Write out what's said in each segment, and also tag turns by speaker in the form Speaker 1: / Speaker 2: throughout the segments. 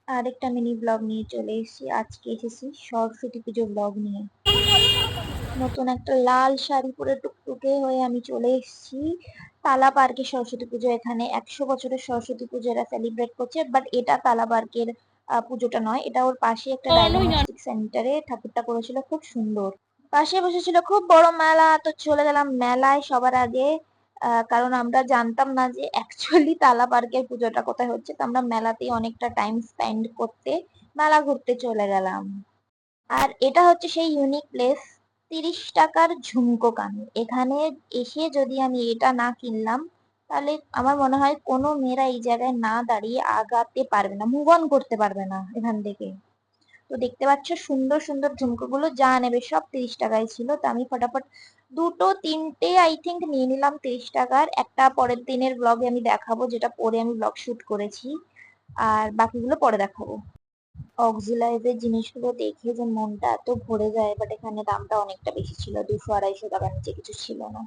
Speaker 1: আরেকটা mini blog নিয়ে চলে এসেছি। আজকে এসেছি সরস্বতী পুজো ব্লগ নিয়ে। নতুন একটা লাল শাড়ি পরে টুকটুকে হয়ে আমি চলে এসেছি তালা পার্কে। সরস্বতী পুজো এখানে 100 বছরের সরস্বতী পুজো এরা সেলিব্রেট করছে, বাট এটা তালা পার্কের পুজোটা নয়, এটা ওর পাশে একটা ডায়াগনস্টিক সেন্টারে ঠাকুরটা করেছিল, খুব সুন্দর। পাশে বসেছিল খুব বড় মেলা, তো চলে গেলাম মেলায় সবার আগে। কারণ আমরা জানতাম না যে অ্যাকচুয়ালি তালা পার্কের পুজোটা কোথায় হচ্ছে, তো আমরা মেলাতেই অনেকটা টাইম স্পেন্ড করতে মেলা ঘুরতে চলে গেলাম। আর এটা হচ্ছে সেই ইউনিক প্লেস, 30 টাকার ঝুমকো কানের। এখানে এসে যদি আমি এটা না কিনলাম, তাহলে আমার মনে হয় কোনো মেয়েরা এই জায়গায় না দাঁড়িয়ে আগাতে পারবে না, মুভ অন করতে পারবে না এখান থেকে। তো দেখতে পাচ্ছ সুন্দর সুন্দর ঝুমকোগুলো, যা নেবে সব 30 টাকায় ছিল। তো আমি ফটাফট দুটো তিনটে আই থিঙ্ক নিয়ে নিলাম 30 টাকার। একটা পরের দিনের ব্লগে আমি দেখাবো, যেটা পরে আমি ব্লগ শুট করেছি, আর বাকিগুলো পরে দেখাবো। অক্সিলাইজের জিনিসগুলো দেখে যে মনটা এত ভরে যায়, বাট এখানে দামটা অনেকটা বেশি ছিল, 200-250 টাকার নিচে কিছু ছিল না।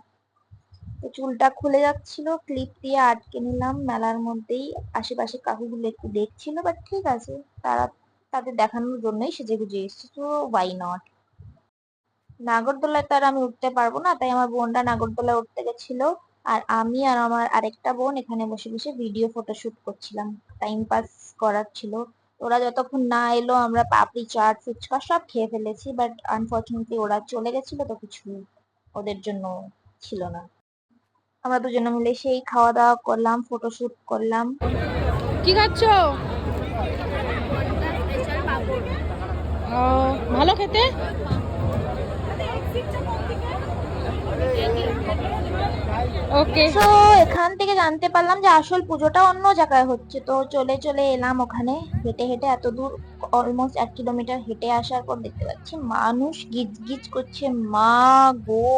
Speaker 1: তো চুলটা খুলে যাচ্ছিল, ক্লিপ দিয়ে আটকে নিলাম মেলার মধ্যেই। আশেপাশে কাকুগুলো একটু দেখছিল, বাট ঠিক আছে, তারা তাদের দেখানোর জন্যই সেজে গুজে এসেছে, তো ওয়াই নট। নাগরদোলায় তো আর আমি উঠতে পারবো না, তাই আমার বোনটা নাগরদোলায় উঠতে গেছিল, আর আমি আর আমার আরেকটা বোন এখানে বসে বসে ভিডিও ফটোশুট করছিলাম, টাইম পাস করার ছিল। ওরা যতক্ষণ না এলো আমরা পাপড়ি চাট ফুচকা সব খেয়ে ফেলেছি, বাট আনফর্চুনেটলি ওরা চলে গেছিল, তো কিছু ওদের জন্য ছিল না। আমরা দুজনে মিলে সেই খাওয়া দাওয়া করলাম, ফটোশুট করলাম।
Speaker 2: কি খাচ্ছ? ও, ভালো খেতে। ওকে,
Speaker 1: তো এখান থেকে জানতে পারলাম যে আসল পুজোটা অন্য জায়গায় হচ্ছে, তো চলে চলে এলাম ওখানে। হেঁটে হেঁটে এত দূর, অলমোস্ট 1 কিলোমিটার হেঁটে আসার পর দেখতে পাচ্ছি মানুষ গিজ গিজ করছে। মা গো,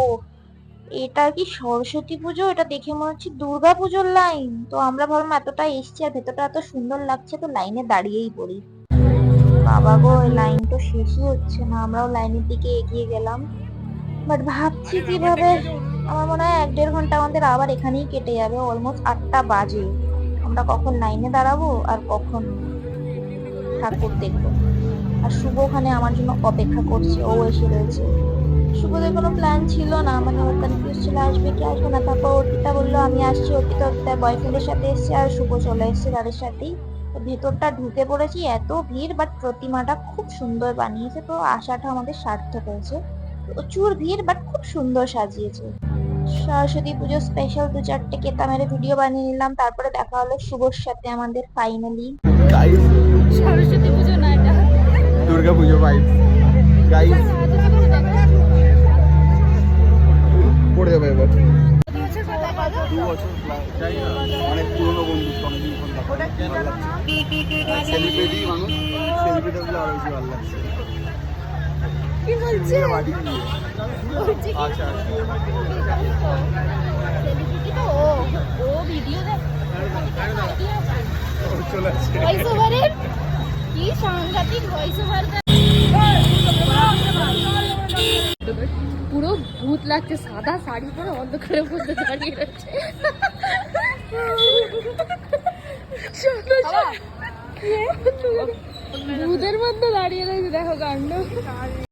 Speaker 1: এটা কি সরস্বতী পুজো? এটা দেখে মনে হচ্ছে দুর্গা পুজোর লাইন। তো আমরা ভাবলাম এতটা এসছি আর ভেতরটা এত সুন্দর লাগছে, তো লাইনে দাঁড়িয়েই পড়ি। বাবা গো, এই লাইন তো শেষই হচ্ছে না। আমরাও লাইনের দিকে এগিয়ে গেলাম, বাট ভাবছি কিভাবে। আমার মনে হয় 1-1.5 ঘন্টা আমাদের আবার এখানেই কেটে যাবে। অলমোস্ট 8টা বাজে, আমরা কখন লাইনে দাঁড়াবো আর কখন ঠাকুর দেখবো। আর শুভ ওখানে আমার জন্য অপেক্ষা করছে, ও এসে রয়েছে। শুভদের কোনো প্ল্যান ছিল না, মানে ও কনফিউজ ছিল আসবে কি আসবে না। তারপর অর্পিতা বললো আমি আসছি, অর্পিতা তার বয়ফ্রেন্ডের সাথে এসছে, আর শুভ চলে এসছে তাদের সাথেই। তো ভেতরটা ঢুকে পড়েছি, এত ভিড়, বাট প্রতিমাটা খুব সুন্দর বানিয়েছে, তো আশাটা আমাদের সার্থক হয়েছে। প্রচুর ভিড়, বাট খুব সুন্দর সাজিয়েছে। সরস্বতী পুজো স্পেশাল 2-4টে কেতা মেরে ভিডিও বানিয়ে নিলাম, তারপরে দেখা হলো শুভর সাথে আমাদের ফাইনালি।
Speaker 3: গাইস,
Speaker 2: সরস্বতী পুজো না এটা,
Speaker 3: দুর্গা পুজো ভাইবস গাইস। পড়ে যাবে এবার 2 বছর প্লাস, যাই না অনেক পুরনো বন্ধু, অনেকদিন ফোন সেলিব্রিটি মানুষ, সেলিব্রিটি হলে আরো বেশি ভালো লাগছে।
Speaker 2: কি বলছে?
Speaker 3: আচ্ছা
Speaker 2: সেলিব্রিটি তো ও ভিডিও দেখ,
Speaker 3: চলে আসছে।
Speaker 2: ভয়েস ওভারের কি সাংঘাতিক ভয়েস ওভার। পুরো ভূত লাগছে, সাদা শাড়ি পরে অন্ধকারের মধ্যে দাঁড়িয়ে রয়েছে। ভূতের মধ্যে দাঁড়িয়ে রয়েছে, দেখো কাণ্ড।